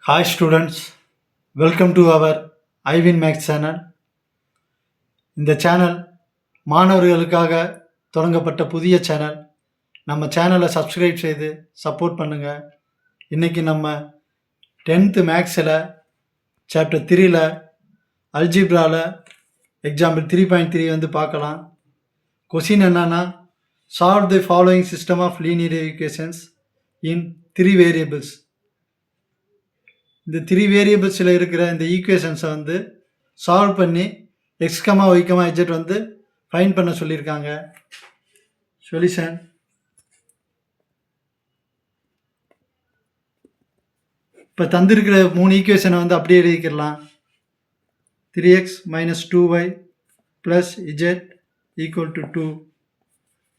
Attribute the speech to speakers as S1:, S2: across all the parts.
S1: Hi students, welcome to our iWin Max channel. இந்த channel மாணவர்களுக்காக தொடங்கப்பட்ட புதிய சேனல். நம்ம சேனலை சப்ஸ்கிரைப் செய்து சப்போர்ட் பண்ணுங்க. இன்னைக்கு நம்ம 10th மேக்ஸில் சாப்டர் 3ல அல்ஜிப்ராவில் எக்ஸாம்பிள் 3.3 வந்து பார்க்கலாம். கொஸ்டின் என்னன்னா, solve the following system of linear equations in 3 variables. இந்த 3 வேரியபிள்ஸில் இருக்கிற இந்த ஈக்குவேஷன்ஸை வந்து சால்வ் பண்ணி X comma Y comma Z வந்து ஃபைண்ட் பண்ண சொல்லியிருக்காங்க. சொல்யூஷன்: இப்போ தந்திருக்கிற 3 ஈக்குவேஷனை வந்து அப்படியே எழுதிக்கலாம். 3x minus 2y plus Z equal to 2.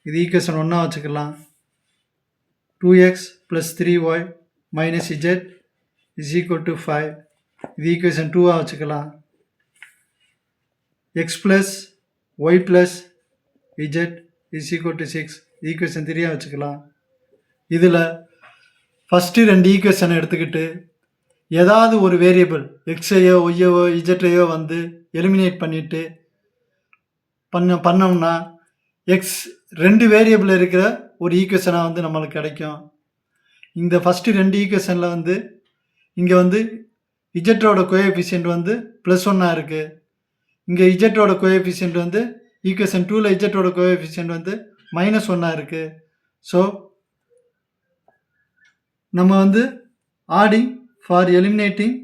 S1: இது ஈக்குவேஷன் 1 வச்சுக்கலாம். 2x plus 3y minus Z is equal to 5. இது ஈக்குவேஷன் 2 வச்சுக்கலாம். x plus y plus z is equal to 6. Equation 3 வச்சுக்கலாம். இதில் ஃபஸ்ட்டு 2 ஈக்குவேஷனை எடுத்துக்கிட்டு ஏதாவது ஒரு வேரியபிள் எக்ஸையோ ஒய்யோ இஜெட்டையோ வந்து எலிமினேட் பண்ணிவிட்டு பண்ணோம்னா எக்ஸ் 2 வேரியபிள் இருக்கிற ஒரு ஈக்குவேஷனாக வந்து நம்மளுக்கு கிடைக்கும். இந்த ஃபஸ்ட்டு 2 ஈக்குவேஷனில் வந்து இங்கே வந்து இஜெட்டோட கோஎஃபிஷியன்ட் வந்து +1 இருக்குது. இங்கே இஜெட்டோட கோஎஃபிஷியன்ட் வந்து ஈக்குவேஷன் 2ல் இஜெட்டோட கோஎஃபிஷியன்ட் வந்து -1 இருக்குது. ஸோ நம்ம வந்து adding for eliminating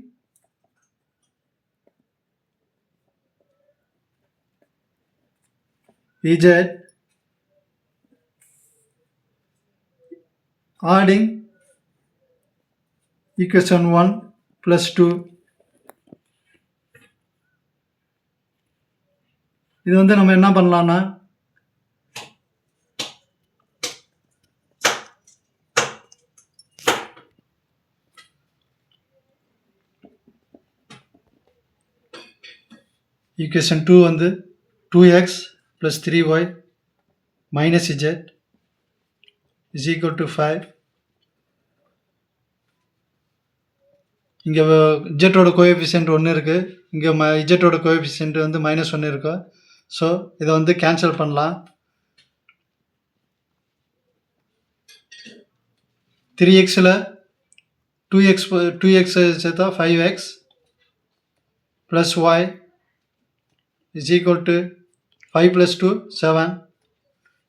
S1: Z, adding equation 1 + 2. இது வந்து நம்ம என்ன பண்ணலான்னா, ஈக்குவேஷன் 2 வந்து 2x + 3y minus Z is equal to 5. இங்கே இஜெட்டோட கோஎஃபிஷியன்ட் 1 இருக்குது, இங்கே இஜெட்டோட கோஎஃபிஷியன்ட் வந்து -1 இருக்கும். ஸோ இதை வந்து கேன்சல் பண்ணலாம். 3xல் 2x சேர்த்தா 5x plus y is equal to 5 + 2 7.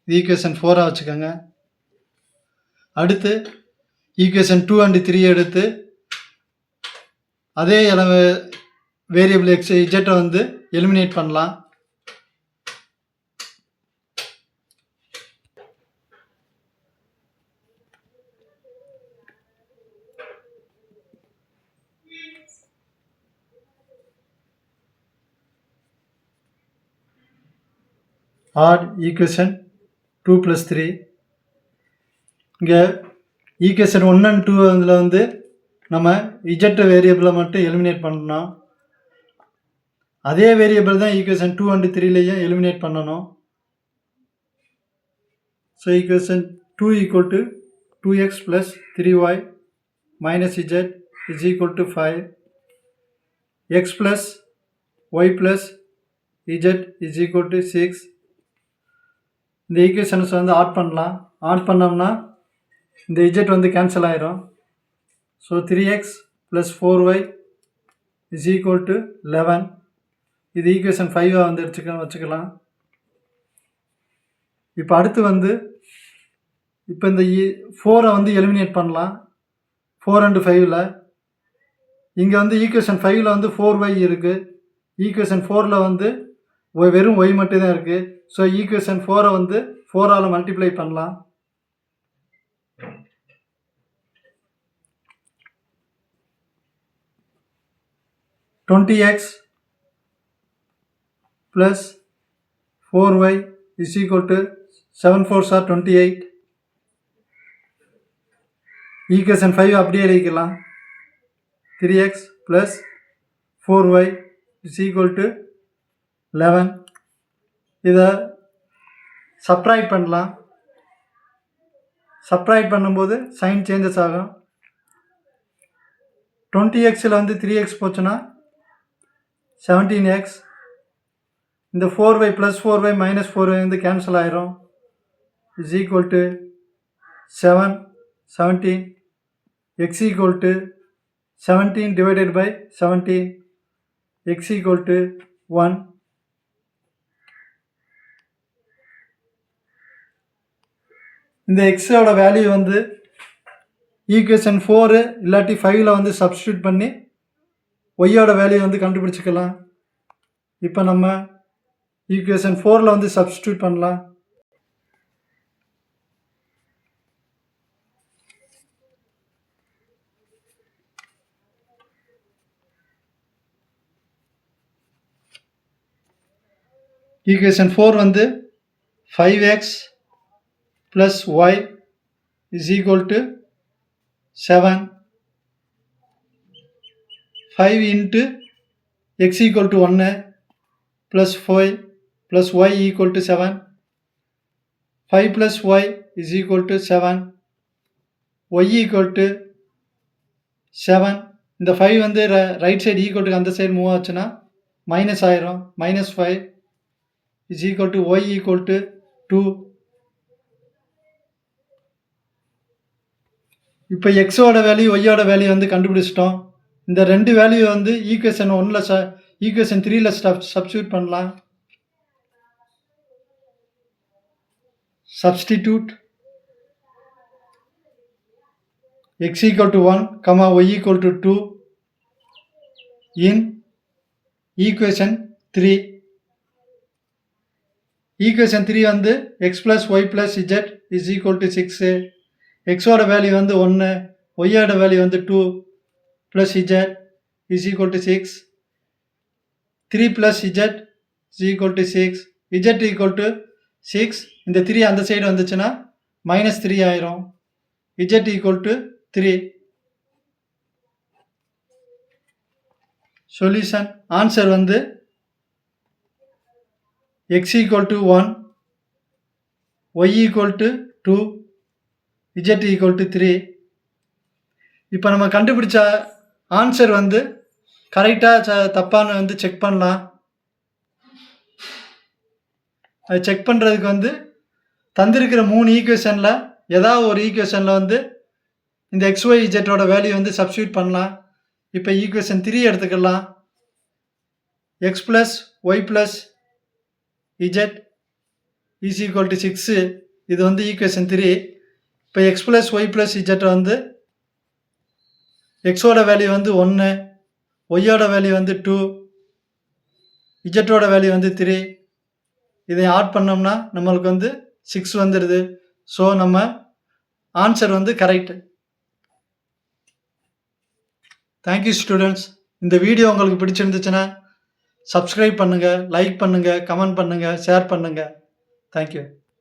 S1: இது ஈக்குவேஷன் 4 வச்சுக்கோங்க. அடுத்து ஈக்குவேஷன் 2 and 3 எடுத்து அதே வேரியபிள் எக்ஸ் இஜெட்டை வந்து எலிமினேட் பண்ணலாம். Add equation 2 + 3. இங்கே ஈக்குவேஷன் 1 and 2 அதில் வந்து நம்ம இஜெட் வேரியபிளை மட்டும் எலிமினேட் பண்ணணும். அதே வேரியபிள் தான் ஈக்குவேஷன் 2 and 3லையும் எலிமினேட் பண்ணணும். So equation 2 equal to 2x + 3y minus Z is equal to 5. x + y + Z is equal to 6. இந்த ஈக்குவேஷன்ஸ் வந்து ஆட் பண்ணலாம். ஆட் பண்ணோம்னா இந்த இஜெட் வந்து கேன்சல் ஆயிரும். So 3x + 4y is equal to 11. இது equation 5 வந்து வச்சுக்கலாம். இப்போ அடுத்து வந்து இப்போ இந்த 4 வந்து எலிமினேட் பண்ணலாம். 4 and 5ல் இங்கே வந்து ஈக்குவேஷன் 5ல் வந்து 4y இருக்குது, ஈக்குவேஷன் 4ல் வந்து வெறும் y மட்டும் தான் இருக்குது. ஸோ ஈக்குவேஷன் 4 வந்து 4ஆல் மல்டிப்ளை பண்ணலாம். (20x + 4y is equal to 7 4s are 28. Equation 5 அப்படியே எழுதிக்கலாம். 3x + 4y is equal to 11. இதை சப்ராக்ட் பண்ணலாம். சப்ராக்ட் பண்ணும்போது சைன் சேஞ்சஸ் ஆகும். 20xல் வந்து 3x போச்சுன்னா 17x. இந்த 4y + 4y - 4y வந்து கேன்சல் ஆயிரும். is equal to 7, 17. x equal to 17 divided by 17. x equal to 1. இந்த xோட வேல்யூ வந்து ஈக்குவேஷன் 4 இல்லாட்டி 5ல் வந்து சப்ஸ்டியூட் பண்ணி ஒய்யோட வேல்யூ வந்து கண்டுபிடிச்சிக்கலாம். இப்போ நம்ம ஈக்குவேஷன் 4ல் வந்து சப்ஸ்டியூட் பண்ணலாம். ஈக்குவேஷன் 4 வந்து 5x + y is equal to 7. 5 into x equal to 1 plus 5 plus y equal to 7. 5 plus y is equal to 7. y equal to 7. இந்த 5 வந்து ரைட் சைடு ஈக்குவல் டு அந்த சைடு மூவ் ஆச்சுன்னா minus ஆயிரும். -5 is equal to y equal to 2. இப்போ எக்ஸோட value ஒய்யோட value வந்து கண்டுபிடிச்சிட்டோம். இந்த ரெண்டு வேல்யூ வந்து ஈக்குவேஷன் 1ல் ஈக்குவேஷன் 3ல் சப்ஸ்டியூட் பண்ணலாம். Substitute x equal to 1, y equal to 2 in equation 3. Equation 3 வந்து x + y + z is equal to 6. எக்ஸோட வேல்யூ வந்து 1, ஒய்யோட வேல்யூ வந்து 2 + z is equal to 6. 3 + z is equal to 6. z equal to 6. இந்த 3 அந்த side வந்துச்சுன்னா -3 ஆயிரும். z equal to 3. Solution answer வந்து x equal to 1, y equal to 2, z equal to 3. இப்போ நம்ம கண்டுபிடிச்ச ஆன்சர் வந்து கரெக்டாக தப்பான்னு வந்து செக் பண்ணலாம். அது செக் பண்ணுறதுக்கு வந்து தந்திருக்கிற 3 ஈக்குவேஷனில் ஏதாவது ஒரு ஈக்குவேஷனில் வந்து இந்த xy zோட வேல்யூ வந்து சப்ஸ்டியூட் பண்ணலாம். இப்போ ஈக்குவேஷன் 3 எடுத்துக்கலாம். x + y + z is equal to 6. இது வந்து ஈக்குவேஷன் 3. இப்போ x + y + z வந்து எக்ஸோட வேல்யூ வந்து 1, ஒய்யோட வேல்யூ வந்து 2, இஜட்டோட வேல்யூ வந்து 3. இதை ஆட் பண்ணோம்னா நம்மளுக்கு வந்து 6 வந்துடுது. ஸோ நம்ம ஆன்சர் வந்து கரெக்ட். Thank you students. இந்த வீடியோ உங்களுக்கு பிடிச்சிருந்துச்சுன்னா சப்ஸ்கிரைப் பண்ணுங்கள், லைக் பண்ணுங்கள், கமெண்ட் பண்ணுங்கள், ஷேர் பண்ணுங்கள். தேங்க்யூ.